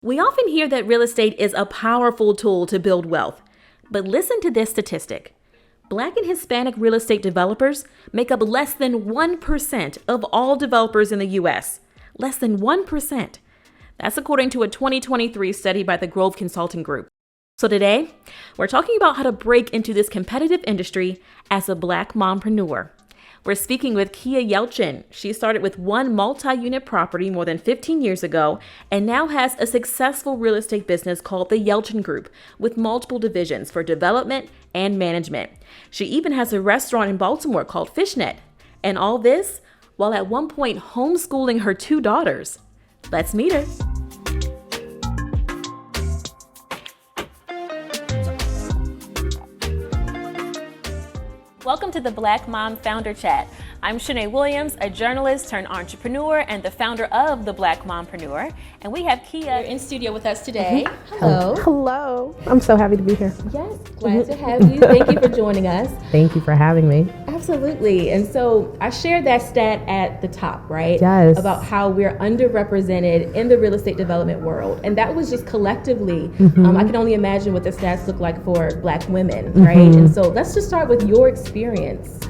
We often hear that real estate is a powerful tool to build wealth, but listen to this statistic. Black and Hispanic real estate developers make up less than 1% of all developers in the U.S. Less than 1%. That's according to a 2023 study by the Grove Consulting Group. So today, we're talking about how to break into this competitive industry as a Black mompreneur. We're speaking with Keyia Yalcin. She started with one multi-unit property more than 15 years ago and now has a successful real estate business called the Yalcin Group with multiple divisions for development and management. She even has a restaurant in Baltimore called Fishnet. And all this while at one point homeschooling her two daughters. Let's meet her. Welcome to the Black Mom Founder Chat. I'm Shernay Williams, a journalist turned entrepreneur and the founder of the Black Mompreneur. And we have Keyia in studio with us today. Hello. Hello. I'm so happy to be here. Yes, glad to have you. Thank you for joining us. Thank you for having me. Absolutely. And so I shared that stat at the top, right? Yes. About how we're underrepresented in the real estate development world. And that was just collectively. I can only imagine what the stats look like for Black women, right? And so let's just start with your experience.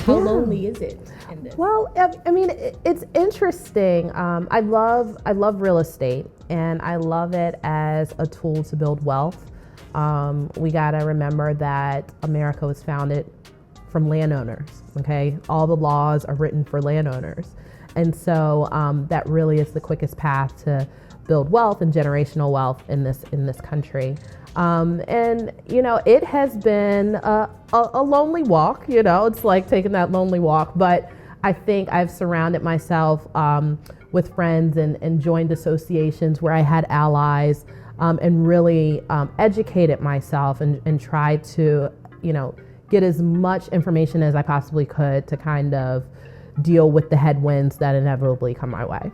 How lonely is it in this? Well, I mean, it's interesting. I love real estate, and I love it as a tool to build wealth. We gotta remember that America was founded from landowners, okay? All the laws are written for landowners. And so that really is the quickest path to build wealth and generational wealth in this country. And, you know, it has been a lonely walk, you know, it's like taking that lonely walk, but I think I've surrounded myself with friends and joined associations where I had allies and really educated myself and tried to, you know, get as much information as I possibly could to kind of deal with the headwinds that inevitably come my way.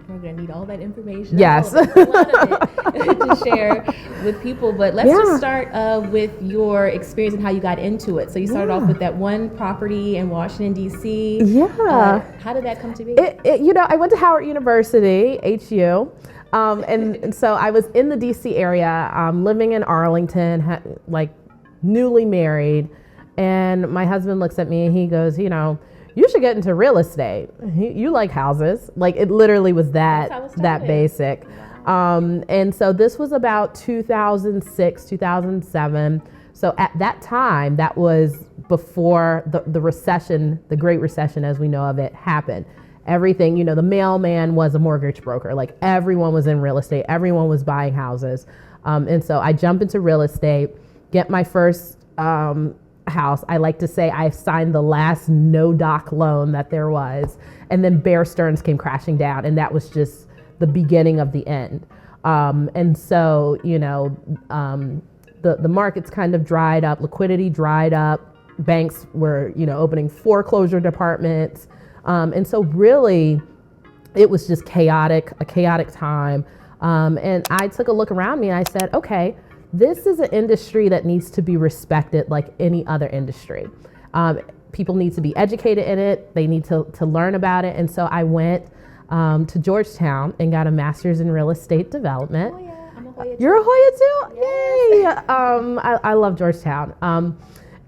We're going to need all that information. Yes. A lot of it to share with people. But let's just start with your experience and how you got into it. So you started off with that one property in Washington, D.C. Yeah. How did that come to be? You know, I went to Howard University, HU. And so I was in the D.C. area, living in Arlington, like newly married. And my husband looks at me and he goes, you know, you should get into real estate. You like houses. Like it literally was that basic. And so this was about 2006, 2007. So at that time, that was before the recession, the Great Recession as we know of it, happened. Everything, you know, the mailman was a mortgage broker. Like everyone was in real estate. Everyone was buying houses. And so I jump into real estate, get my first house. I like to say I signed the last no-doc loan that there was, and then Bear Stearns came crashing down, and that was just the beginning of the end. And so, you know, the markets kind of dried up, liquidity dried up, banks were, you know, opening foreclosure departments, and so really, it was just a chaotic time. And I took a look around me, and I said, okay, this is an industry that needs to be respected like any other industry. People need to be educated in it. They need to learn about it. And so I went to Georgetown and got a master's in real estate development. Oh yeah, I'm a Hoya. You're a Hoya too? Yes. Yay! I love Georgetown.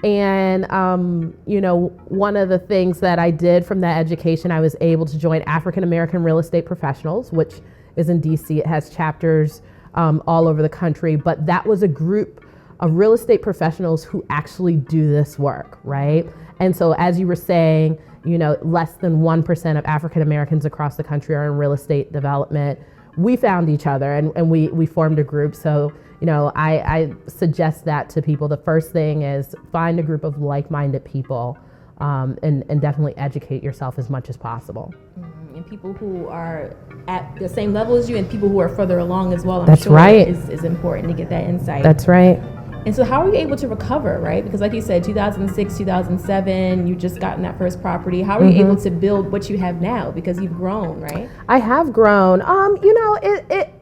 You know, one of the things that I did from that education, I was able to join African American Real Estate Professionals, which is in DC. It has chapters all over the country, but that was a group of real estate professionals who actually do this work, right? And so as you were saying, you know, less than 1% of African Americans across the country are in real estate development. We found each other and we formed a group. So, you know, I suggest that to people. The first thing is find a group of like-minded people and definitely educate yourself as much as possible. And people who are at the same level as you and people who are further along as well, That's right. is important to get that insight. That's right. And so how are you able to recover, right? Because like you said, 2006, 2007, you just gotten that first property. How are you able to build what you have now? Because you've grown, right? I have grown. You know,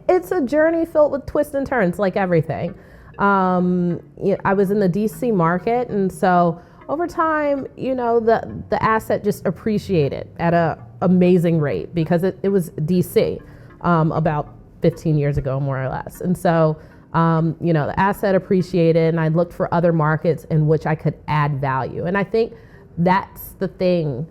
it's a journey filled with twists and turns like everything. You know, I was in the DC market, and so over time, you know, the asset just appreciated at a amazing rate because it was DC, about 15 years ago, more or less. And so, the asset appreciated, and I looked for other markets in which I could add value. And I think that's the thing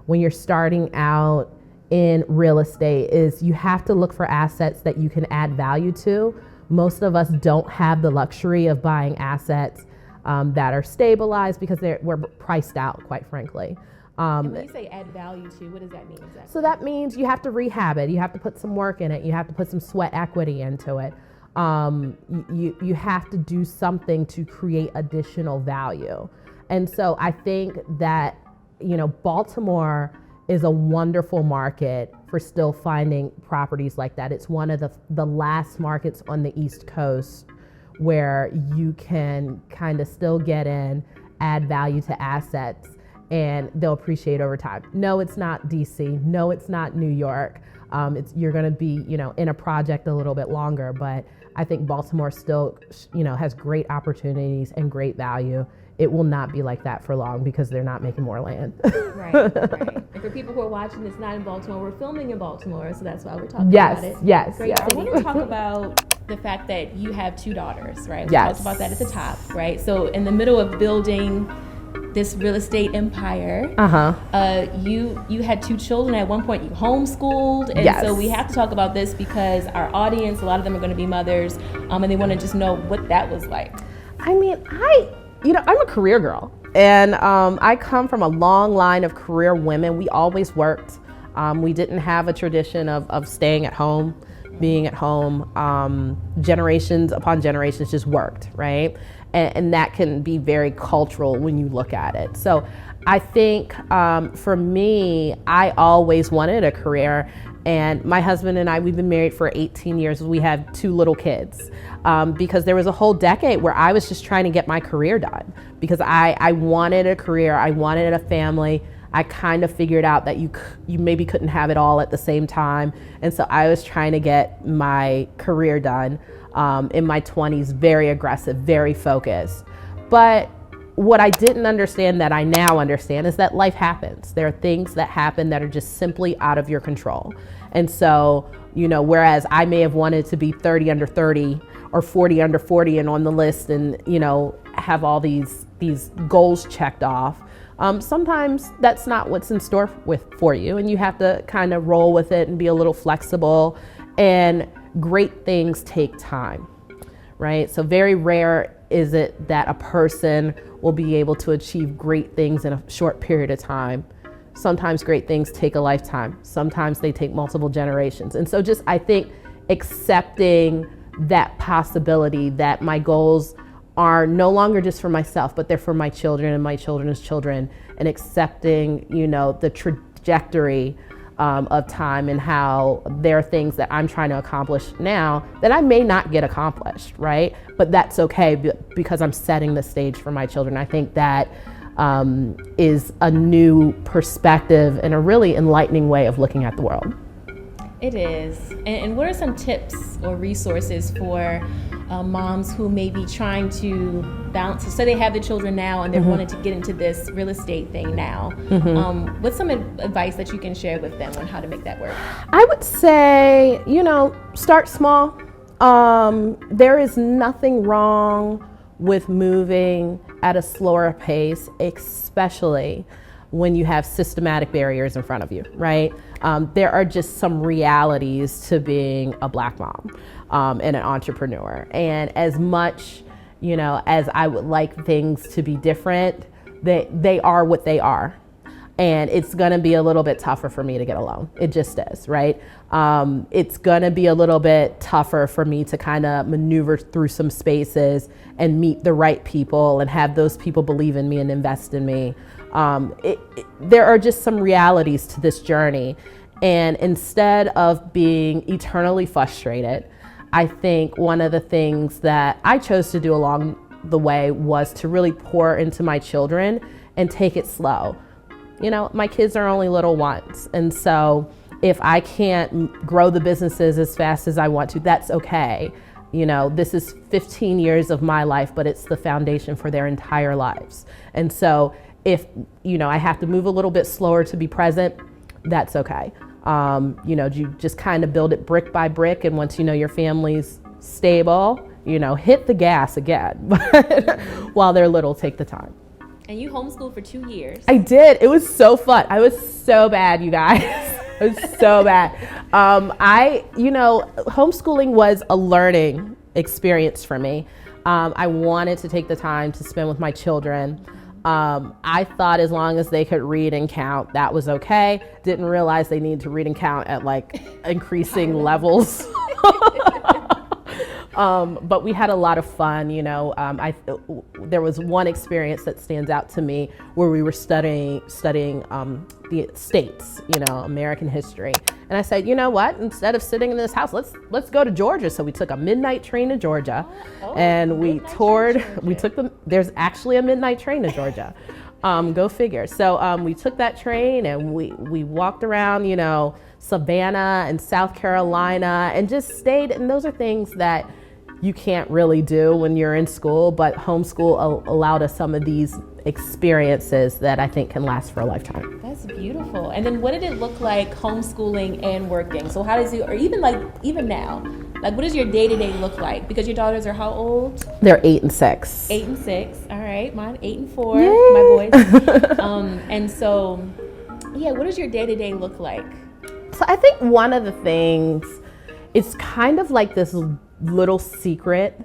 when you're starting out in real estate is you have to look for assets that you can add value to. Most of us don't have the luxury of buying assets that are stabilized because we're priced out, quite frankly. And when you say add value to, what does that mean exactly? So that means you have to rehab it. You have to put some work in it. You have to put some sweat equity into it. You have to do something to create additional value. And so I think that, Baltimore is a wonderful market for still finding properties like that. It's one of the last markets on the East Coast where you can kind of still get in, add value to assets, and they'll appreciate over time. No, it's not DC. No, it's not New York. You're going to be, in a project a little bit longer, but I think Baltimore still, has great opportunities and great value. It will not be like that for long because they're not making more land. Right. And for people who are watching this not in Baltimore, we're filming in Baltimore, so that's why we're talking about it. Yes. Great. I want to talk about the fact that you have 2 daughters, right? We yes. talked about that at the top, right? So in the middle of building this real estate empire, you had 2 children. At one point you homeschooled, and yes. so we have to talk about this because our audience, a lot of them are going to be mothers, and they want to just know what that was like. I mean, I'm a career girl, and I come from a long line of career women. We always worked. We didn't have a tradition of staying at home, being at home. Generations upon generations just worked, right? And that can be very cultural when you look at it. So I think for me, I always wanted a career. And my husband and I, we've been married for 18 years. We have 2 little kids because there was a whole decade where I was just trying to get my career done because I wanted a career. I wanted a family. I kind of figured out that you maybe couldn't have it all at the same time. And so I was trying to get my career done in my 20s, very aggressive, very focused. But what I didn't understand that I now understand is that life happens. There are things that happen that are just simply out of your control. And so, whereas I may have wanted to be 30 under 30 or 40 under 40 and on the list and, have all these goals checked off, sometimes that's not what's in store for you. And you have to kind of roll with it and be a little flexible. And great things take time, right? So very rare is it that a person will be able to achieve great things in a short period of time. Sometimes great things take a lifetime. Sometimes they take multiple generations. And so I think accepting that possibility that my goals are no longer just for myself, but they're for my children and my children's children, and accepting, the trajectory of time and how there are things that I'm trying to accomplish now that I may not get accomplished, right? But that's okay because I'm setting the stage for my children. I think that is a new perspective and a really enlightening way of looking at the world. It is. And what are some tips or resources for moms who may be trying to balance? So they have the children now and they're wanting to get into this real estate thing now. What's some advice that you can share with them on how to make that work? I would say, start small. There is nothing wrong with moving at a slower pace, especially when you have systematic barriers in front of you, right? There are just some realities to being a Black mom and an entrepreneur. And as much, as I would like things to be different, they are what they are. And it's gonna be a little bit tougher for me to get a loan. It just is, right? It's gonna be a little bit tougher for me to kind of maneuver through some spaces and meet the right people and have those people believe in me and invest in me. There are just some realities to this journey. And instead of being eternally frustrated, I think one of the things that I chose to do along the way was to really pour into my children and take it slow. My kids are only little once. And so if I can't grow the businesses as fast as I want to, that's okay. This is 15 years of my life, but it's the foundation for their entire lives. And so if, I have to move a little bit slower to be present, that's okay. You just kind of build it brick by brick, and once you know your family's stable, hit the gas again. But while they're little, take the time. And you homeschooled for 2 years. I did. It was so fun. I was so bad, you guys. It was so bad. Homeschooling was a learning experience for me. I wanted to take the time to spend with my children. I thought as long as they could read and count, that was okay. Didn't realize they needed to read and count at increasing levels. But we had a lot of fun, there was one experience that stands out to me where we were studying the states, American history. And I said, you know what, instead of sitting in this house, let's go to Georgia. So we took a midnight train to Georgia and we toured, there's actually a midnight train to Georgia. Go figure. So we took that train and we walked around, Savannah and South Carolina and just stayed. And those are things that you can't really do when you're in school, but homeschool allowed us some of these experiences that I think can last for a lifetime. That's beautiful. And then what did it look like homeschooling and working? So how does it, or even now, what does your day-to-day look like? Because your daughters are how old? They're 8 and 6. 8 and 6. All right. Mine 8 and 4. Yay. My boys. And so, what does your day-to-day look like? So I think one of the things, it's kind of like this little secret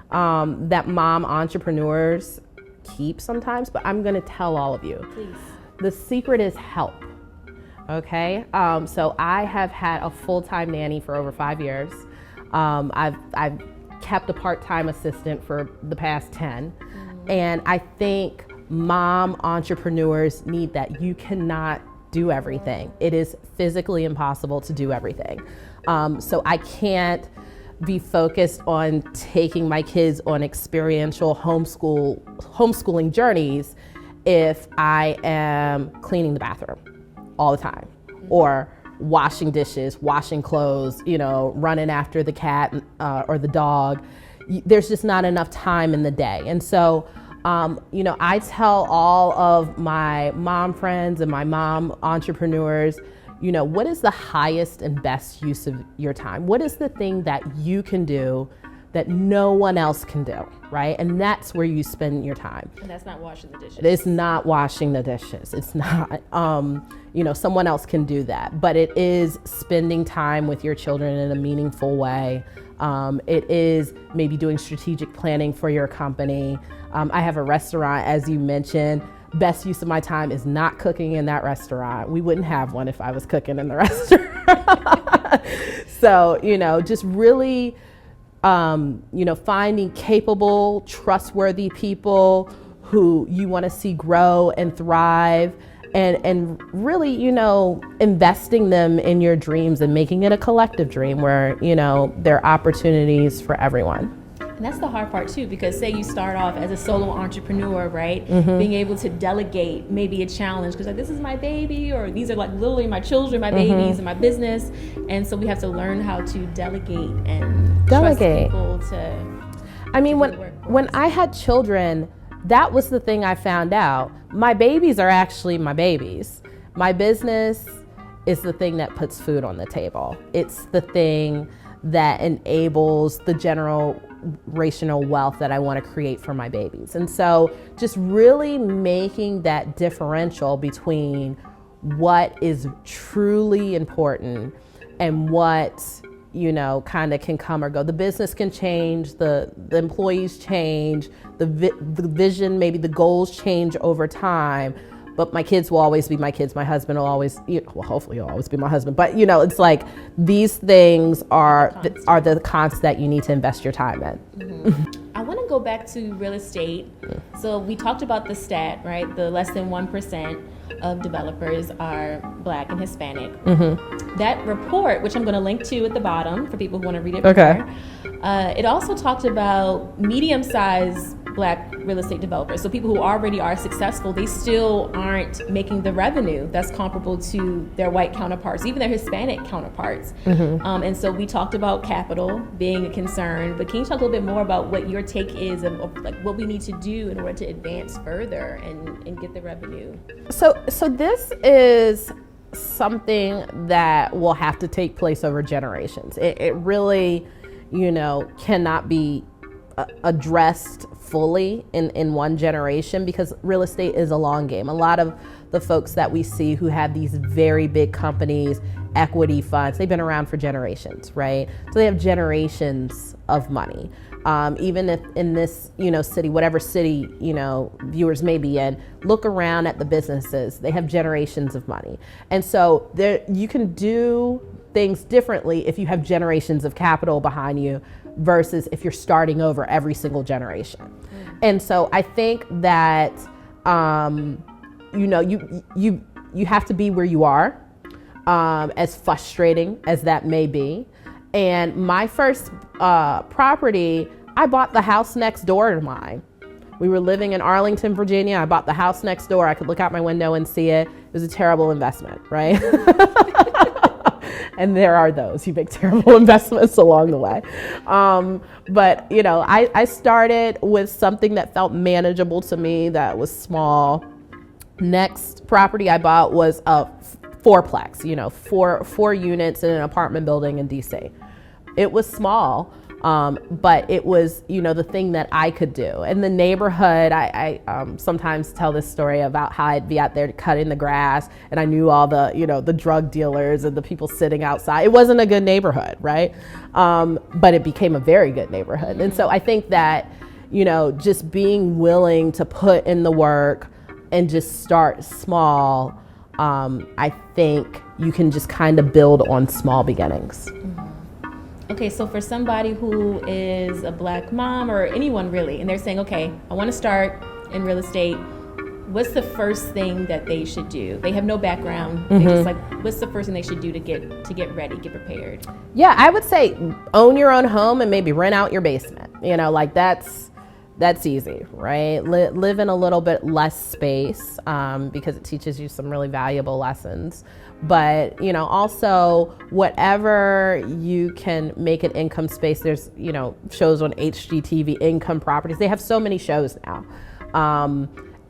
that mom entrepreneurs keep sometimes, but I'm going to tell all of you. Please. The secret is help. Okay. So I have had a full-time nanny for over 5 years. I've kept a part-time assistant for the past 10. And I think mom entrepreneurs need that. You cannot do everything. It is physically impossible to do everything. So I can't be focused on taking my kids on experiential homeschooling journeys if I am cleaning the bathroom all the time or washing dishes, washing clothes, running after the cat or the dog. There's just not enough time in the day. And so I tell all of my mom friends and my mom entrepreneurs, what is the highest and best use of your time? What is the thing that you can do that no one else can do, right? And that's where you spend your time. And that's not washing the dishes. It's not washing the dishes. It's not, someone else can do that. But it is spending time with your children in a meaningful way. It is maybe doing strategic planning for your company. I have a restaurant, as you mentioned. Best use of my time is not cooking in that restaurant. We wouldn't have one if I was cooking in the restaurant. So, just really, finding capable, trustworthy people who you want to see grow and thrive and really, investing them in your dreams and making it a collective dream where, there are opportunities for everyone. And that's the hard part too, because say you start off as a solo entrepreneur, right? Mm-hmm. Being able to delegate maybe a challenge, because this is my baby, or these are literally my children, my babies, and my business. And so we have to learn how to delegate and trust people when I had children, that was the thing I found out. My babies are actually my babies. My business is the thing that puts food on the table. It's the thing that enables the generational wealth that I want to create for my babies. And so just really making that differential between what is truly important and what, kind of can come or go. The business can change, the employees change, the vision, maybe the goals change over time. But my kids will always be my kids. My husband will always, hopefully he'll always be my husband. But, it's like these things are the cons that you need to invest your time in. Mm-hmm. I want to go back to real estate. So we talked about the stat, right? The less than 1% of developers are Black and Hispanic. Mm-hmm. That report, which I'm going to link to at the bottom for people who want to read it okay. more, it also talked about medium-sized Black real estate developers. So people who already are successful, they still aren't making the revenue that's comparable to their white counterparts, even their Hispanic counterparts. Mm-hmm. And so we talked about capital being a concern, but can you talk a little bit more about what your take is of what we need to do in order to advance further and get the revenue? So this is something that will have to take place over generations. It really, cannot be addressed fully in one generation, because real estate is a long game. A lot of the folks that we see who have these very big companies, equity funds, they've been around for generations, right? So they have generations of money. Even if in this, city, whatever city, viewers may be in, look around at the businesses, they have generations of money. And so you can do things differently if you have generations of capital behind you versus if you're starting over every single generation. And so I think that, you have to be where you are, as frustrating as that may be. And my first property, I bought the house next door to mine. We were living in Arlington, Virginia. I bought the house next door. I could look out my window and see it. It was a terrible investment, right? And there are those. You make terrible investments along the way. But, I started with something that felt manageable to me, that was small. Next property I bought was a fourplex, four units in an apartment building in DC. It was small, but it was, the thing that I could do. In the neighborhood, I sometimes tell this story about how I'd be out there cutting the grass, and I knew all the, the drug dealers and the people sitting outside. It wasn't a good neighborhood, right? But it became a very good neighborhood. And so I think that, just being willing to put in the work and just start small, I think you can just kind of build on small beginnings. Okay, so for somebody who is a Black mom, or anyone really, and they're saying, okay, I want to start in real estate, what's the first thing that they should do? They have no background. They just what's the first thing they should do to get ready, get prepared? Yeah, I would say own your own home and maybe rent out your basement. That's easy, right? Live in a little bit less space, because it teaches you some really valuable lessons. But, also whatever you can make an income space. There's, shows on HGTV, income properties. They have so many shows now.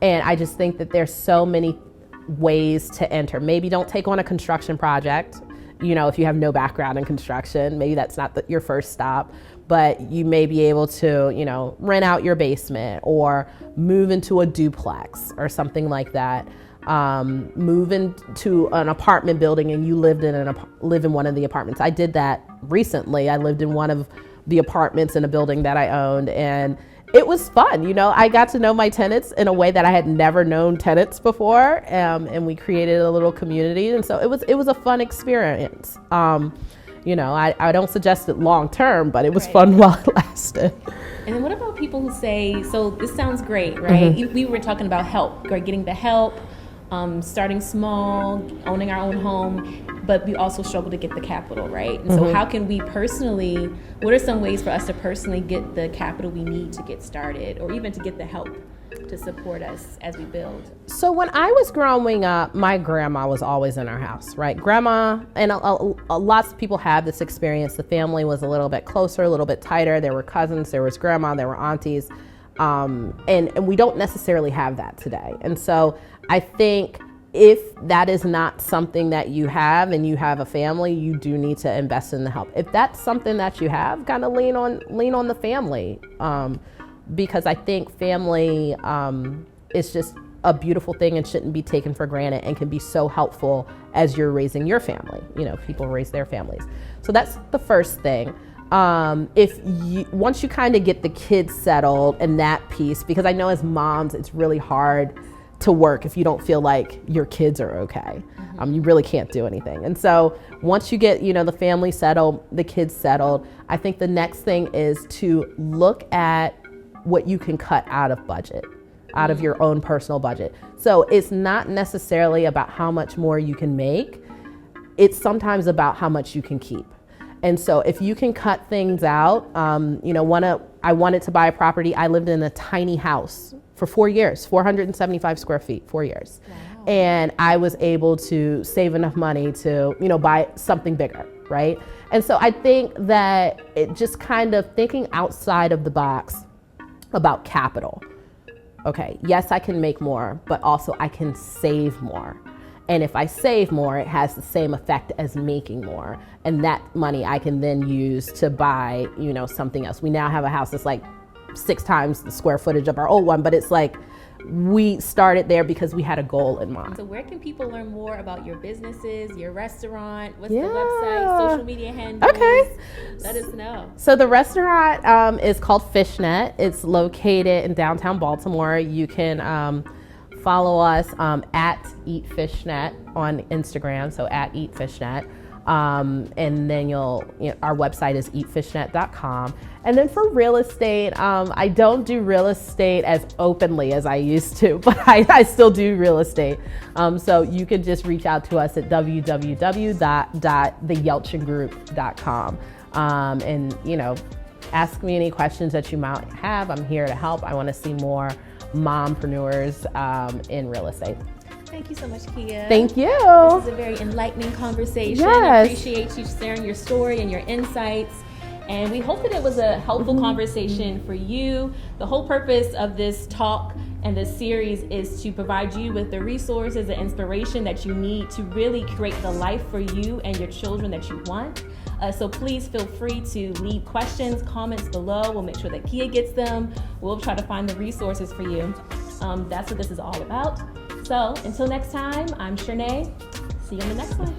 And I just think that there's so many ways to enter. Maybe don't take on a construction project. If you have no background in construction, maybe that's not your first stop. But you may be able to, rent out your basement or move into a duplex or something like that. Move into an apartment building and you live in one of the apartments. I did that recently. I lived in one of the apartments in a building that I owned, and it was fun. I got to know my tenants in a way that I had never known tenants before, and we created a little community. And so it was a fun experience. I don't suggest it long term, but it was fun while it lasted. And then what about people who say, so this sounds great, right? We were talking about help, right? Getting the help, starting small, owning our own home, but we also struggle to get the capital, right? And so how can we personally, what are some ways for us to personally get the capital we need to get started, or even to get the help to support us as we build? So when I was growing up, my grandma was always in our house, right? Grandma, and lots of people have this experience. The family was a little bit closer, a little bit tighter. There were cousins, there was grandma, there were aunties. And we don't necessarily have that today. And so I think if that is not something that you have and you have a family, you do need to invest in the help. If that's something that you have, kind of lean on the family. Because I think family is just a beautiful thing and shouldn't be taken for granted, and can be so helpful as you're raising your family. People raise their families. So that's the first thing. Once you kind of get the kids settled and that piece, because I know as moms, it's really hard to work if you don't feel like your kids are okay. You really can't do anything. And so once you get, the family settled, the kids settled, I think the next thing is to look at what you can cut out of budget, out of your own personal budget. So it's not necessarily about how much more you can make. It's sometimes about how much you can keep. And so if you can cut things out, I wanted to buy a property. I lived in a tiny house for 4 years, 475 square feet, 4 years. Wow. And I was able to save enough money to, buy something bigger, right? And so I think that it just kind of thinking outside of the box about capital. Okay, yes, I can make more, but also I can save more. And if I save more, it has the same effect as making more. And that money I can then use to buy, something else. We now have a house that's like 6 times the square footage of our old one, but it's like we started there because we had a goal in mind. So where can people learn more about your businesses, your restaurant? What's the website, social media handles? Okay. Let us know. So the restaurant is called Fishnet. It's located in downtown Baltimore. You can follow us at Eat Fishnet on Instagram, so at Eat Fishnet. And then our website is eatfishnet.com. And then for real estate, I don't do real estate as openly as I used to, but I still do real estate. So you can just reach out to us at www.theyalcingroup.com. And, ask me any questions that you might have. I'm here to help. I want to see more mompreneurs in real estate. Thank you so much, Keyia. Thank you. This is a very enlightening conversation. Yes. I appreciate you sharing your story and your insights. And we hope that it was a helpful conversation for you. The whole purpose of this talk and this series is to provide you with the resources and inspiration that you need to really create the life for you and your children that you want. So please feel free to leave questions, comments below. We'll make sure that Keyia gets them. We'll try to find the resources for you. That's what this is all about. So until next time, I'm Shernay. See you on the next one.